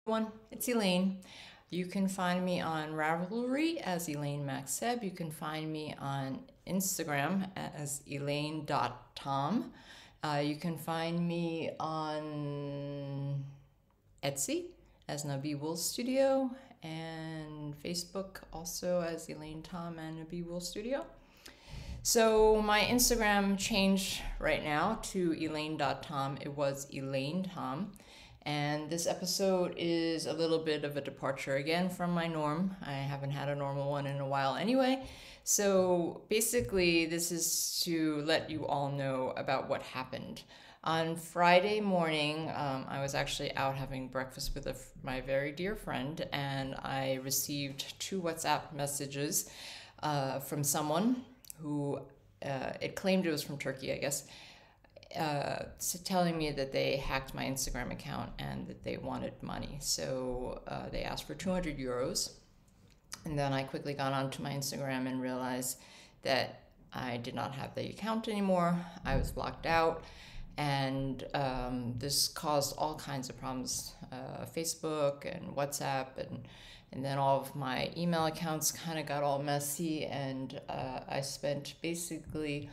Everyone, it's Elaine. You can find me on Ravelry as Elaine Maxeb. You can find me on Instagram as elaine.tom. You can find me on Etsy as Nabi Wool Studio and Facebook also as Elaine Tom and Nabi Wool Studio. So my Instagram changed right now to elaine.tom. It was Elaine Tom. And this episode is a little bit of a departure again from my norm. I haven't had a normal one in a while anyway. So basically, this is to let you all know about what happened. On Friday morning, I was actually out having breakfast with my very dear friend, and I received two WhatsApp messages from someone who it claimed it was from Turkey, I guess, telling me that they hacked my Instagram account and that they wanted money. So they asked for 200 euros. And then I quickly got onto my Instagram and realized that I did not have the account anymore. I was blocked out. And this caused all kinds of problems, Facebook and WhatsApp, and then all of my email accounts kind of got all messy, and I spent basically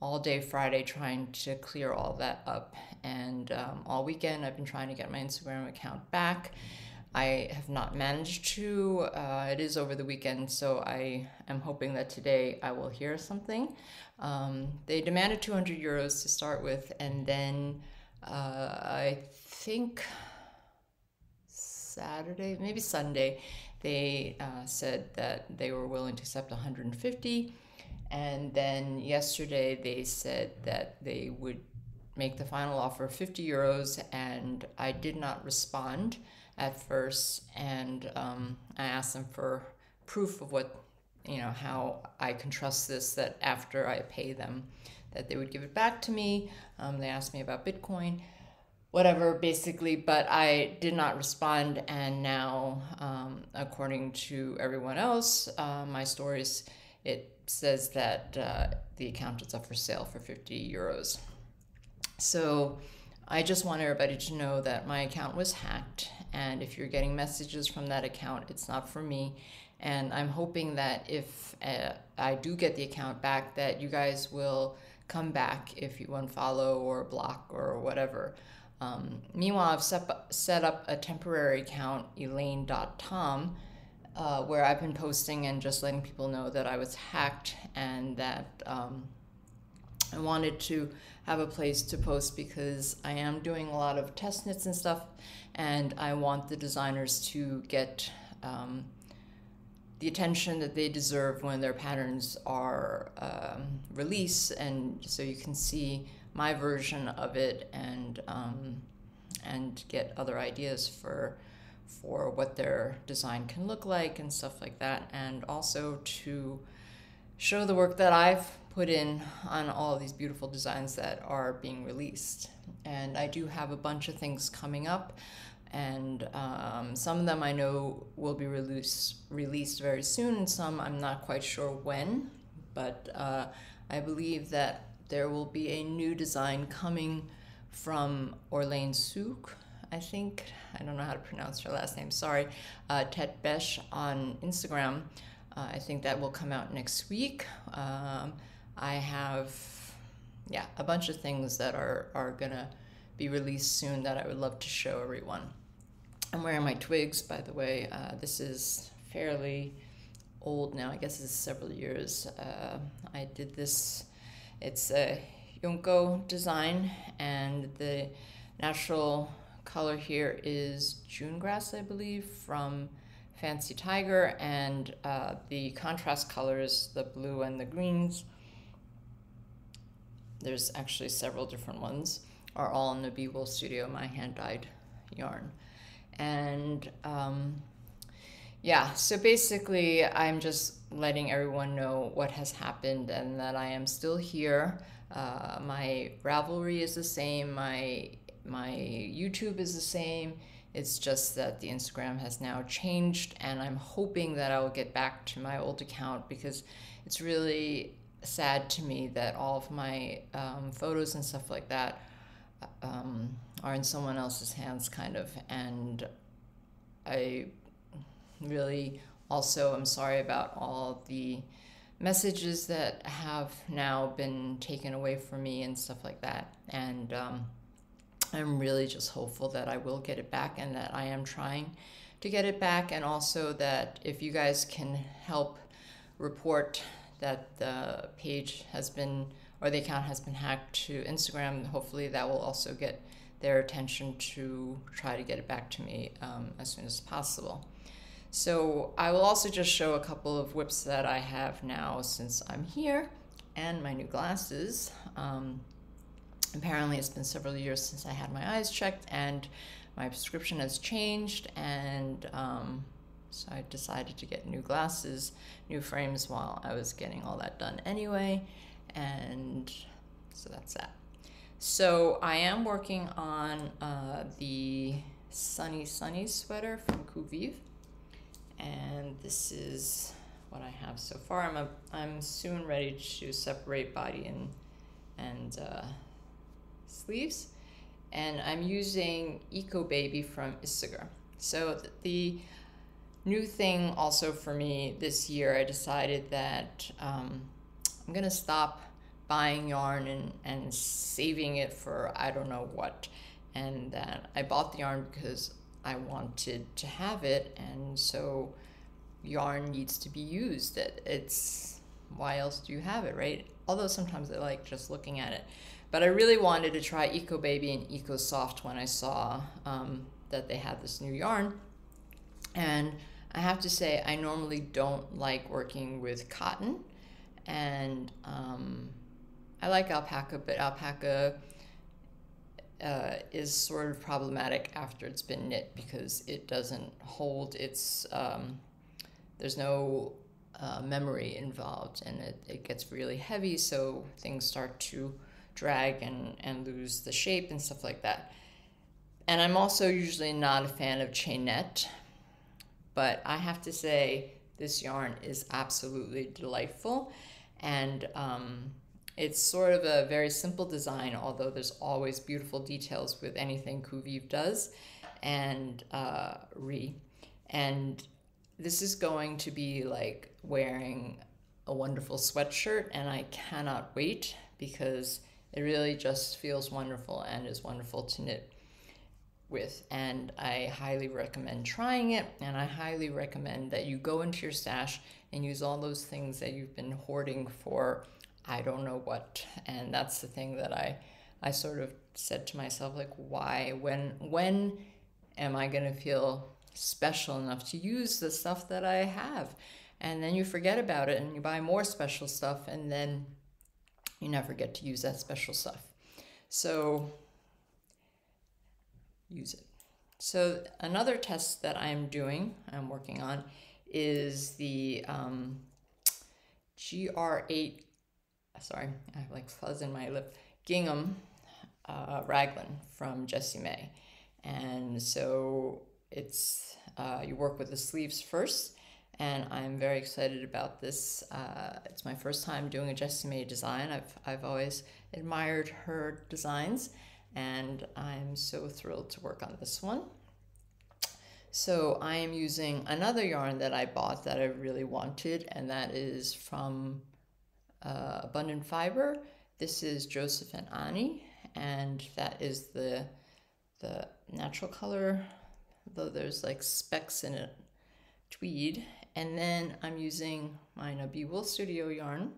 all day Friday trying to clear all that up. And all weekend I've been trying to get my Instagram account back. I have not managed to. It is over the weekend, so I am hoping that today I will hear something. They demanded 200 euros to start with, and then I think Saturday, maybe Sunday, they said that they were willing to accept 150. And then yesterday they said that they would make the final offer of 50 euros, and I did not respond at first. And I asked them for proof of how I can trust this, that after I pay them, that they would give it back to me. They asked me about Bitcoin, whatever, basically, but I did not respond. And now, according to everyone else, my stories, it says that the account is up for sale for 50 euros. So I just want everybody to know that my account was hacked, and if you're getting messages from that account, it's not for me. And I'm hoping that if I do get the account back, that you guys will come back if you unfollow or block or whatever. Meanwhile, I've set up a temporary account, elaine.tom, where I've been posting and just letting people know that I was hacked, and that I wanted to have a place to post because I am doing a lot of test knits and stuff, and I want the designers to get the attention that they deserve when their patterns are released, and so you can see my version of it and get other ideas for what their design can look like and stuff like that, and also to show the work that I've put in on all these beautiful designs that are being released. And I do have a bunch of things coming up, and some of them I know will be released very soon, and some I'm not quite sure when, but I believe that there will be a new design coming from Orlane Souk, I think. I don't know how to pronounce her last name, sorry. Tet Besh on Instagram. I think that will come out next week. I have, a bunch of things that are gonna be released soon that I would love to show everyone. I'm wearing my twigs, by the way. This is fairly old now. I guess it's several years. I did this. It's a Yonko design, and the natural color here is June grass, I believe, from Fancy Tiger, and the contrast colors, the blue and the greens, there's actually several different ones, are all in the Nabi Wool Studio, my hand-dyed yarn. And so basically I'm just letting everyone know what has happened and that I am still here. My Ravelry is the same, my YouTube is the same. It's just that the Instagram has now changed, and I'm hoping that I will get back to my old account, because it's really sad to me that all of my photos and stuff like that are in someone else's hands, kind of, and I really also am sorry about all the messages that have now been taken away from me and stuff like that. And I'm really just hopeful that I will get it back and that I am trying to get it back. And also that if you guys can help report that the page has been, or the account has been hacked to Instagram, hopefully that will also get their attention to try to get it back to me as soon as possible. So I will also just show a couple of whips that I have now since I'm here, and my new glasses. Apparently it's been several years since I had my eyes checked, and my prescription has changed, and so I decided to get new glasses, new frames while I was getting all that done anyway, and so that's that. So I am working on the Sunny sweater from Kuviv, and this is what I have so far. I'm soon ready to separate body and sleeves, and I'm using Eco Baby from Isagar. So the new thing also for me this year, I decided that I'm gonna stop buying yarn and saving it for I don't know what, and that I bought the yarn because I wanted to have it, and so yarn needs to be used. It's why else do you have it, right? Although sometimes I like just looking at it. But I really wanted to try Eco Baby and Eco Soft when I saw that they had this new yarn. And I have to say, I normally don't like working with cotton, and I like alpaca, but alpaca is sort of problematic after it's been knit because it doesn't hold its, there's no memory involved, and it gets really heavy, so things start to drag and lose the shape and stuff like that. And I'm also usually not a fan of chainette, but I have to say this yarn is absolutely delightful, and it's sort of a very simple design, although there's always beautiful details with anything Kuviv does, and and this is going to be like wearing a wonderful sweatshirt, and I cannot wait because it really just feels wonderful and is wonderful to knit with. And I highly recommend trying it, and I highly recommend that you go into your stash and use all those things that you've been hoarding for I don't know what. And that's the thing that I sort of said to myself, like, why, when am I going to feel special enough to use the stuff that I have? And then you forget about it and you buy more special stuff, and then you never get to use that special stuff. So use it. So another test that I'm working on, is the GR8, sorry, I have like fuzz in my lip, gingham raglan from Jessie May. And so it's, you work with the sleeves first, and I'm very excited about this. It's my first time doing a Jessie May design. I've always admired her designs, and I'm so thrilled to work on this one. So I am using another yarn that I bought that I really wanted, and that is from Abundant Fiber. This is Joseph and Ani, and that is the natural color, though there's like specks in it, tweed. And then I'm using my Nabi Wool Studio yarn,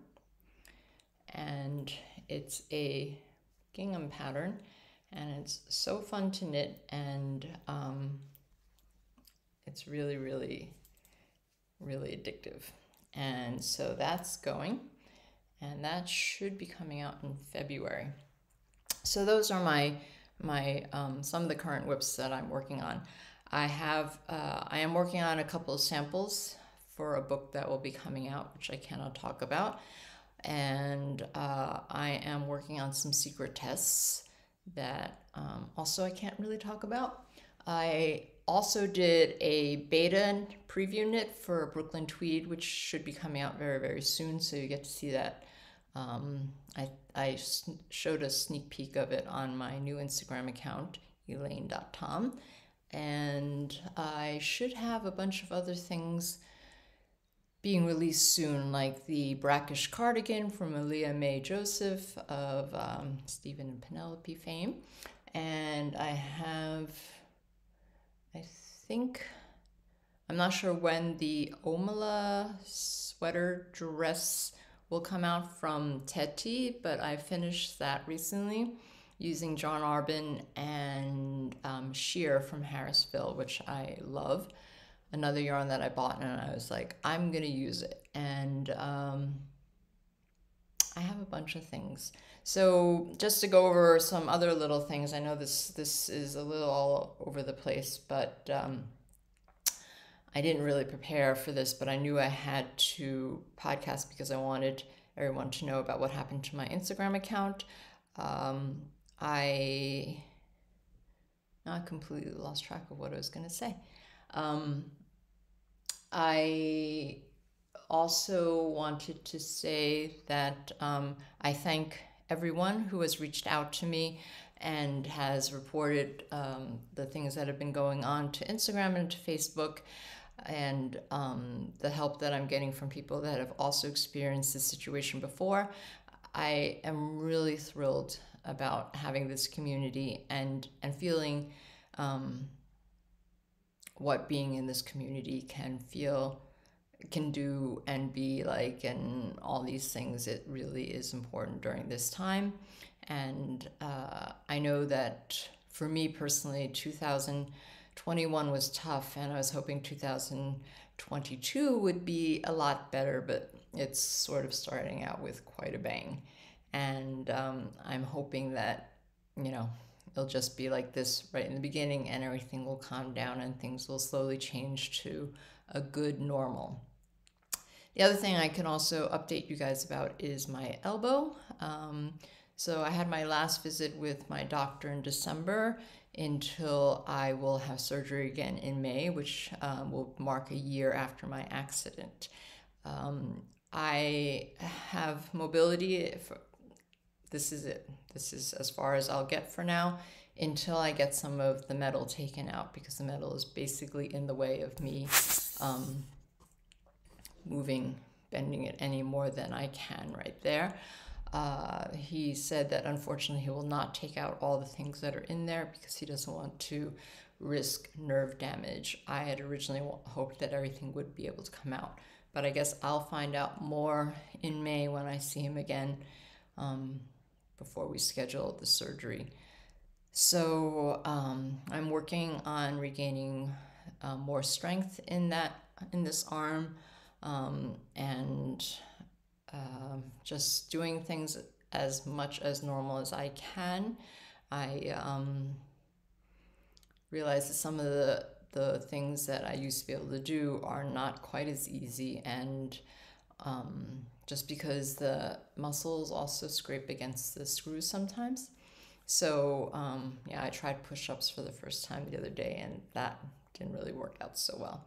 and it's a gingham pattern, and it's so fun to knit, and it's really, really, really addictive. And so that's going, and that should be coming out in February. So those are my some of the current whips that I'm working on. I am working on a couple of samples for a book that will be coming out, which I cannot talk about. And I am working on some secret tests that also I can't really talk about. I also did a beta preview knit for Brooklyn Tweed, which should be coming out very, very soon, so you get to see that. I showed a sneak peek of it on my new Instagram account, elaine.tom. And I should have a bunch of other things being released soon, like the brackish cardigan from Aaliyah Mae Joseph of Stephen and Penelope fame. And I think, I'm not sure when the Omala sweater dress will come out from Teti, but I finished that recently using John Arbin and sheer from Harrisville, which I love. Another yarn that I bought, and I was like, I'm gonna use it. And I have a bunch of things. So just to go over some other little things, I know this is a little all over the place, but I didn't really prepare for this, but I knew I had to podcast because I wanted everyone to know about what happened to my Instagram account. I not completely lost track of what I was going to say. I also wanted to say that I thank everyone who has reached out to me and has reported the things that have been going on to Instagram and to Facebook, and the help that I'm getting from people that have also experienced this situation before. I am really thrilled about having this community and feeling what being in this community can do and be like, and all these things. It really is important during this time. And I know that for me personally, 2021 was tough, and I was hoping 2022 would be a lot better, but it's sort of starting out with quite a bang. And I'm hoping that, it'll just be like this right in the beginning, and everything will calm down and things will slowly change to a good normal. The other thing I can also update you guys about is my elbow. So I had my last visit with my doctor in December until I will have surgery again in May, which will mark a year after my accident. I have mobility. This is it. This is as far as I'll get for now until I get some of the metal taken out, because the metal is basically in the way of me bending it any more than I can right there. He said that unfortunately he will not take out all the things that are in there because he doesn't want to risk nerve damage. I had originally hoped that everything would be able to come out, but I guess I'll find out more in May when I see him again, before we schedule the surgery. So I'm working on regaining more strength in this arm, and just doing things as much as normal as I can. I realize that some of the things that I used to be able to do are not quite as easy, and just because the muscles also scrape against the screws sometimes. So yeah, I tried push-ups for the first time the other day, and that didn't really work out so well.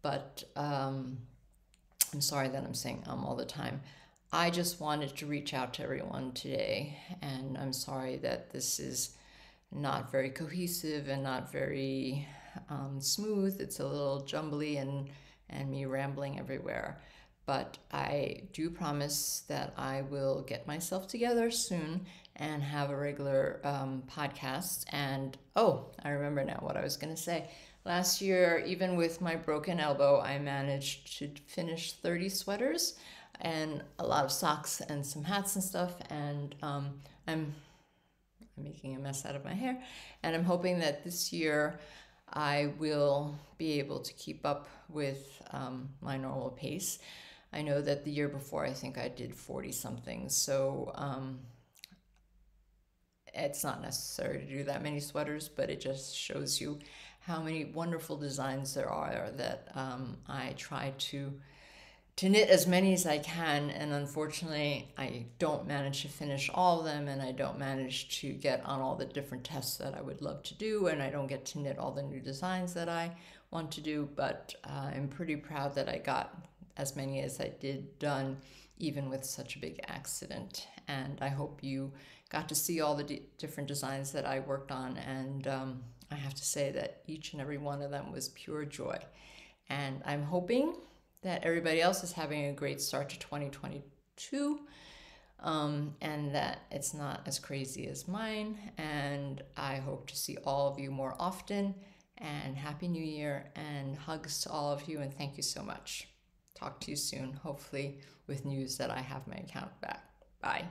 But I'm sorry that I'm saying all the time. I just wanted to reach out to everyone today, and I'm sorry that this is not very cohesive and not very smooth. It's a little jumbly and me rambling everywhere. But I do promise that I will get myself together soon and have a regular podcast. And I remember now what I was going to say. Last year, even with my broken elbow, I managed to finish 30 sweaters and a lot of socks and some hats and stuff. And I'm making a mess out of my hair. And I'm hoping that this year I will be able to keep up with my normal pace. I know that the year before, I think I did 40 something. So it's not necessary to do that many sweaters, but it just shows you how many wonderful designs there are that I try to knit as many as I can, and unfortunately I don't manage to finish all of them, and I don't manage to get on all the different tests that I would love to do, and I don't get to knit all the new designs that I want to do, but I'm pretty proud that I got as many as I did done, even with such a big accident. And I hope you got to see all the different designs that I worked on, and I have to say that each and every one of them was pure joy. And I'm hoping that everybody else is having a great start to 2022, and that it's not as crazy as mine. And I hope to see all of you more often. And Happy New Year, and hugs to all of you, and thank you so much. Talk to you soon, hopefully with news that I have my account back. Bye.